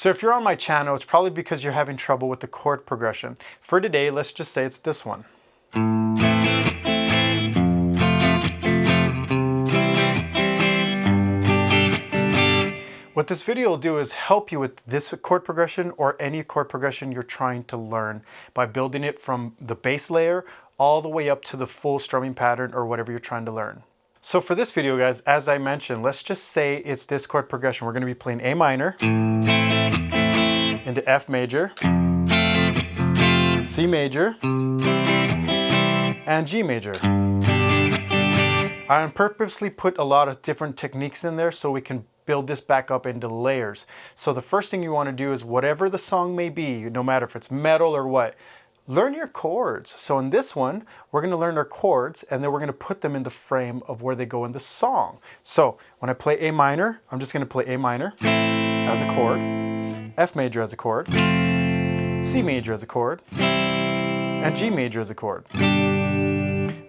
So if you're on my channel, it's probably because you're having trouble with the chord progression. For today, let's just say it's this one. What this video will do is help you with this chord progression or any chord progression you're trying to learn by building it from the bass layer all the way up to the full strumming pattern or whatever you're trying to learn. So for this video, guys, as I mentioned, let's just say it's this chord progression. We're going to be playing A minor into F major, C major, and G major. I purposely put a lot of different techniques in there so we can build this back up into layers. So the first thing you want to do is whatever the song may be, no matter if it's metal or what, learn your chords. So in this one, we're going to learn our chords and then we're going to put them in the frame of where they go in the song. So when I play A minor, I'm just going to play A minor as a chord, F major as a chord, C major as a chord, and G major as a chord.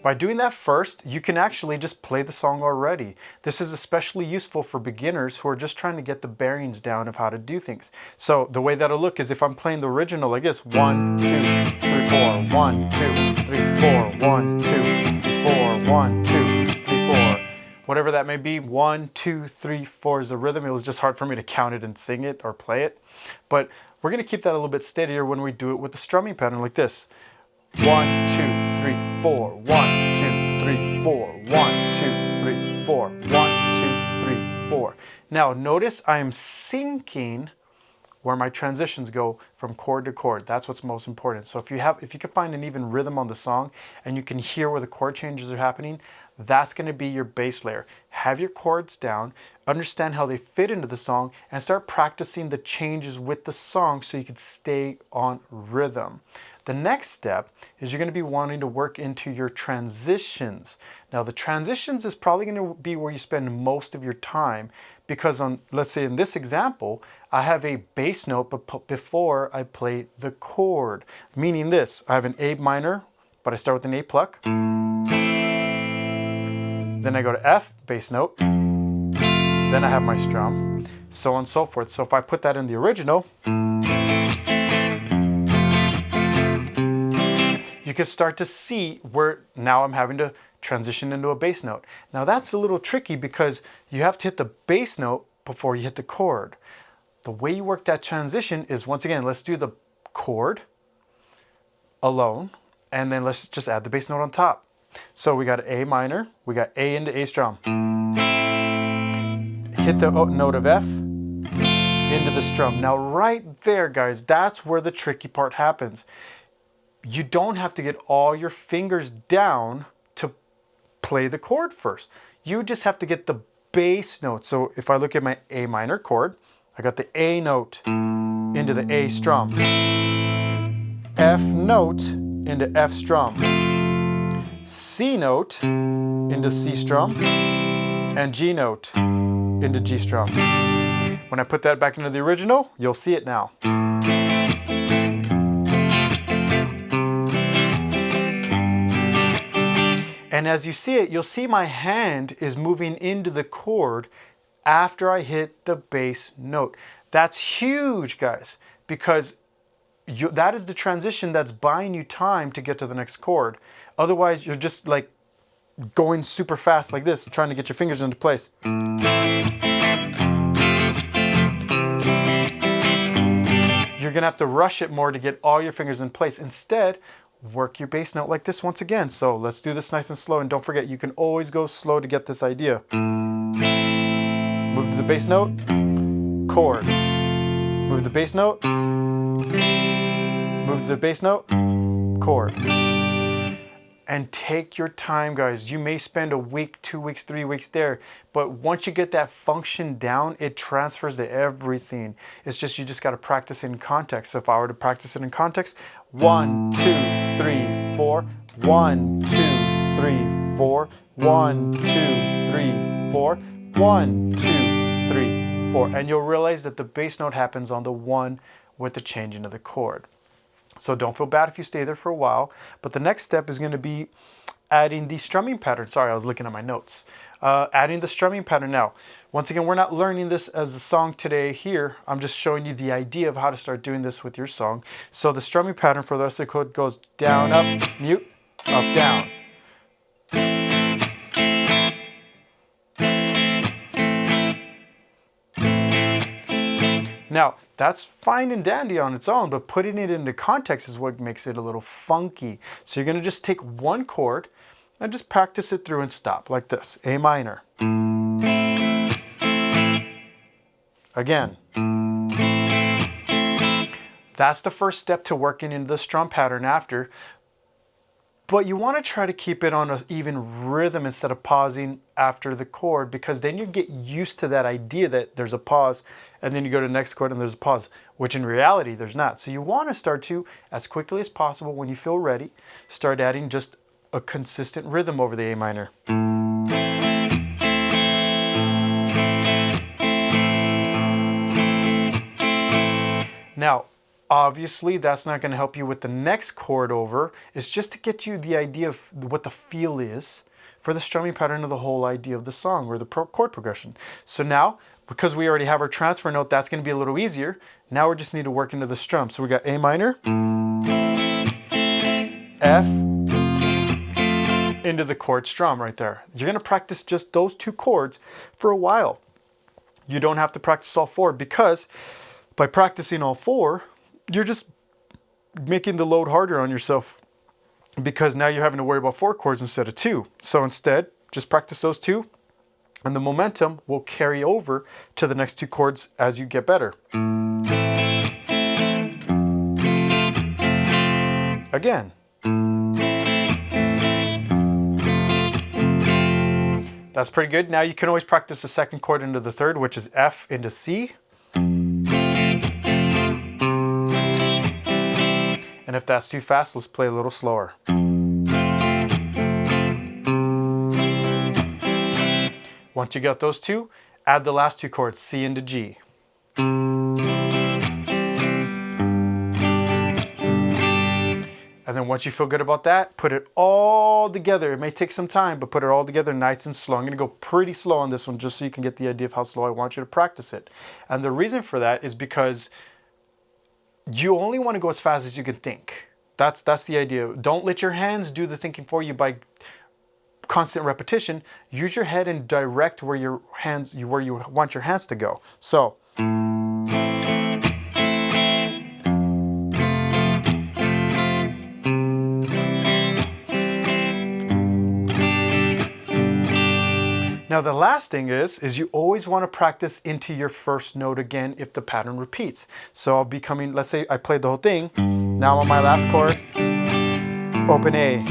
By doing that first, you can actually just play the song already. This is especially useful for beginners who are just trying to get the bearings down of how to do things. So the way that'll look is if I'm playing the original like this, 1, 2, 3, 4, 1, 2, 3, 4, 1, 2, 3, 4, 1, 2, 3, 4. Whatever that may be, 1, 2, 3, 4 is the rhythm. It was just hard for me to count it and sing it or play it. But we're going to keep that a little bit steadier when we do it with the strumming pattern like this. 1, 2, 3, 4, 1, 2, 3, 4, 1, 2, 3, 4, 1, 2, 3, 4. Now notice I am syncing where my transitions go from chord to chord. That's what's most important. So if you can find an even rhythm on the song and you can hear where the chord changes are happening, that's going to be your bass layer. Have your chords down, understand how they fit into the song, and start practicing the changes with the song so you can stay on rhythm. The next step is you're going to be wanting to work into your transitions. Now the transitions is probably going to be where you spend most of your time because let's say in this example, I have a bass note before I play the chord. Meaning this, I have an A minor, but I start with an A pluck. Then I go to F, bass note. Then I have my strum, so on and so forth. So if I put that in the original, you can start to see where now I'm having to transition into a bass note. Now that's a little tricky because you have to hit the bass note before you hit the chord. The way you work that transition is, once again, let's do the chord alone, and then let's just add the bass note on top. So we got A minor, we got A into A strum. Hit the note of F into the strum. Now right there, guys, that's where the tricky part happens. You don't have to get all your fingers down to play the chord first. You just have to get the bass note. So if I look at my A minor chord, I got the A note into the A strum, F note into F strum, C note into C strum, and G note into G strum. When I put that back into the original, you'll see it now. And as you see it, you'll see my hand is moving into the chord after I hit the bass note. That's huge, guys, because that is the transition that's buying you time to get to the next chord. Otherwise, you're just like going super fast like this, trying to get your fingers into place. You're gonna have to rush it more to get all your fingers in place. Instead, work your bass note like this once again. So let's do this nice and slow, and don't forget, you can always go slow to get this idea. Move to the bass note, chord. Move the bass note, move to the bass note, chord. And take your time, guys. You may spend a week, 2 weeks, 3 weeks there, but once you get that function down, it transfers to everything. It's just, you just got to practice in context. So if I were to practice it in context, 1, 2, 3, 4, 1, 2, 3, 4, 1, 2, 3, 4, 1, 2, 3, 4. And you'll realize that the bass note happens on the 1 with the changing of the chord. So don't feel bad if you stay there for a while. But the next step is going to be adding the strumming pattern. Sorry, I was looking at my notes. Adding the strumming pattern. Now, once again, we're not learning this as a song today here. I'm just showing you the idea of how to start doing this with your song. So the strumming pattern for the rest of the chord goes down, up, mute, up, down. Now, that's fine and dandy on its own, but putting it into context is what makes it a little funky. So you're going to just take one chord and just practice it through and stop, like this. A minor. Again. That's the first step to working into the strum pattern after. But you want to try to keep it on an even rhythm instead of pausing after the chord, because then you get used to that idea that there's a pause and then you go to the next chord and there's a pause, which in reality there's not. So you want to start to, as quickly as possible when you feel ready, start adding just a consistent rhythm over the A minor. Now, obviously, that's not going to help you with the next chord over. It's just to get you the idea of what the feel is for the strumming pattern of the whole idea of the song or the chord progression. So now, because we already have our transfer note, that's going to be a little easier. Now we just need to work into the strum. So we got A minor, F, into the chord strum right there. You're going to practice just those two chords for a while. You don't have to practice all four, because by practicing all four, you're just making the load harder on yourself, because now you're having to worry about four chords instead of two. So instead, just practice those two, and the momentum will carry over to the next two chords as you get better. Again. That's pretty good. Now you can always practice the second chord into the third, which is F into C. And if that's too fast, let's play a little slower. Once you got those two, add the last two chords, C into G. And then once you feel good about that, put it all together. It may take some time, but put it all together nice and slow. I'm going to go pretty slow on this one just so you can get the idea of how slow I want you to practice it. And the reason for that is because you only want to go as fast as you can think. That's the idea. Don't let your hands do the thinking for you by constant repetition. Use your head and direct where you want your hands to go. So now the last thing is you always want to practice into your first note again if the pattern repeats. So I'll be coming, let's say I played the whole thing. Now on my last chord, open A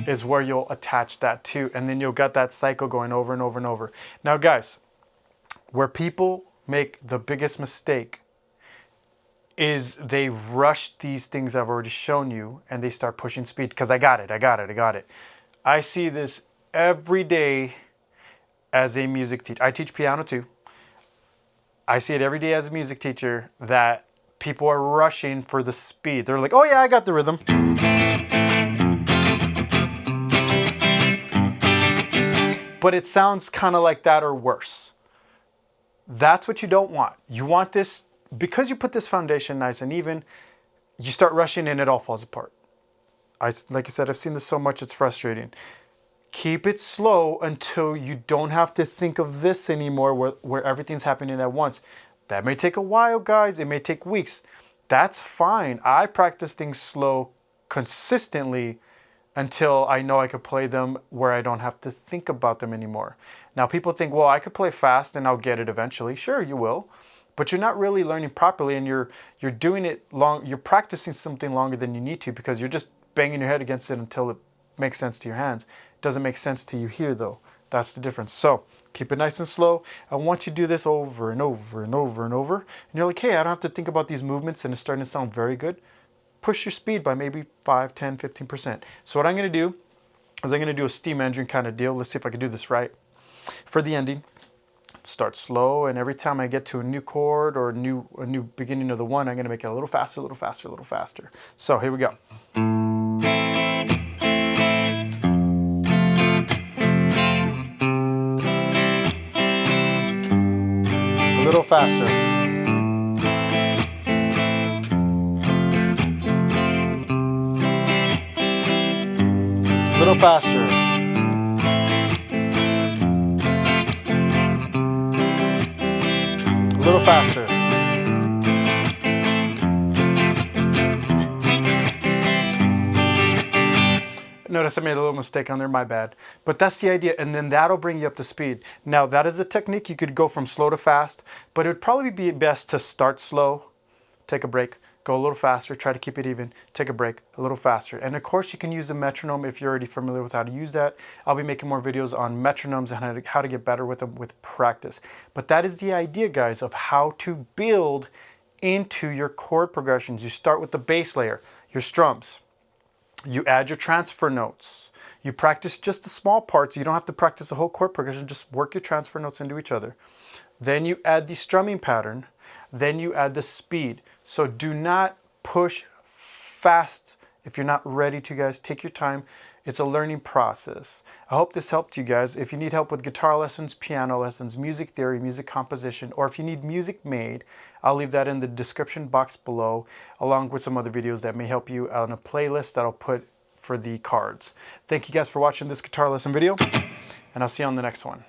is where you'll attach that to, and then you'll get that cycle going over and over and over. Now guys, where people make the biggest mistake is they rush these things I've already shown you and they start pushing speed because I got it. I see this every day as a music teacher. I teach piano too. I see it every day as a music teacher that people are rushing for the speed. They're like, oh yeah, I got the rhythm. But it sounds kind of like that or worse. That's what you don't want. You want this, because you put this foundation nice and even, you start rushing and it all falls apart. Like I said, I've seen this so much, it's frustrating. Keep it slow until you don't have to think of this anymore where everything's happening at once. That may take a while, guys. It may take weeks. That's fine. I practice things slow consistently until I know I could play them where I don't have to think about them anymore. Now people think, well, I could play fast and I'll get it eventually. Sure, you will. But you're not really learning properly, and you're doing it long. You're practicing something longer than you need to because you're just banging your head against it until it makes sense to your hands. It doesn't make sense to you here though. That's the difference. So keep it nice and slow. And once you do this over and over and over and over, and you're like, hey, I don't have to think about these movements and it's starting to sound very good, push your speed by maybe 5, 10, 15%. So what I'm going to do is I'm going to do a steam engine kind of deal. Let's see if I can do this right. For the ending, start slow, and every time I get to a new chord or a new beginning of the one, I'm going to make it a little faster, a little faster, a little faster. So here we go. faster. A little faster. A little faster. Notice I made a little mistake on there, my bad. But that's the idea, and then that'll bring you up to speed. Now that is a technique. You could go from slow to fast, but it would probably be best to start slow, take a break, go a little faster, try to keep it even, take a break, a little faster. And of course you can use a metronome if you're already familiar with how to use that. I'll be making more videos on metronomes and how to get better with them with practice. But that is the idea, guys, of how to build into your chord progressions. You start with the bass layer, your strums. You add your transfer notes. You practice just the small parts. You don't have to practice the whole chord progression. Just work your transfer notes into each other. Then you add the strumming pattern. Then you add the speed. So do not push fast if you're not ready to, guys. Take your time. It's a learning process. I hope this helped you guys. If you need help with guitar lessons, piano lessons, music theory, music composition, or if you need music made, I'll leave that in the description box below, along with some other videos that may help you on a playlist that I'll put for the cards. Thank you guys for watching this guitar lesson video, and I'll see you on the next one.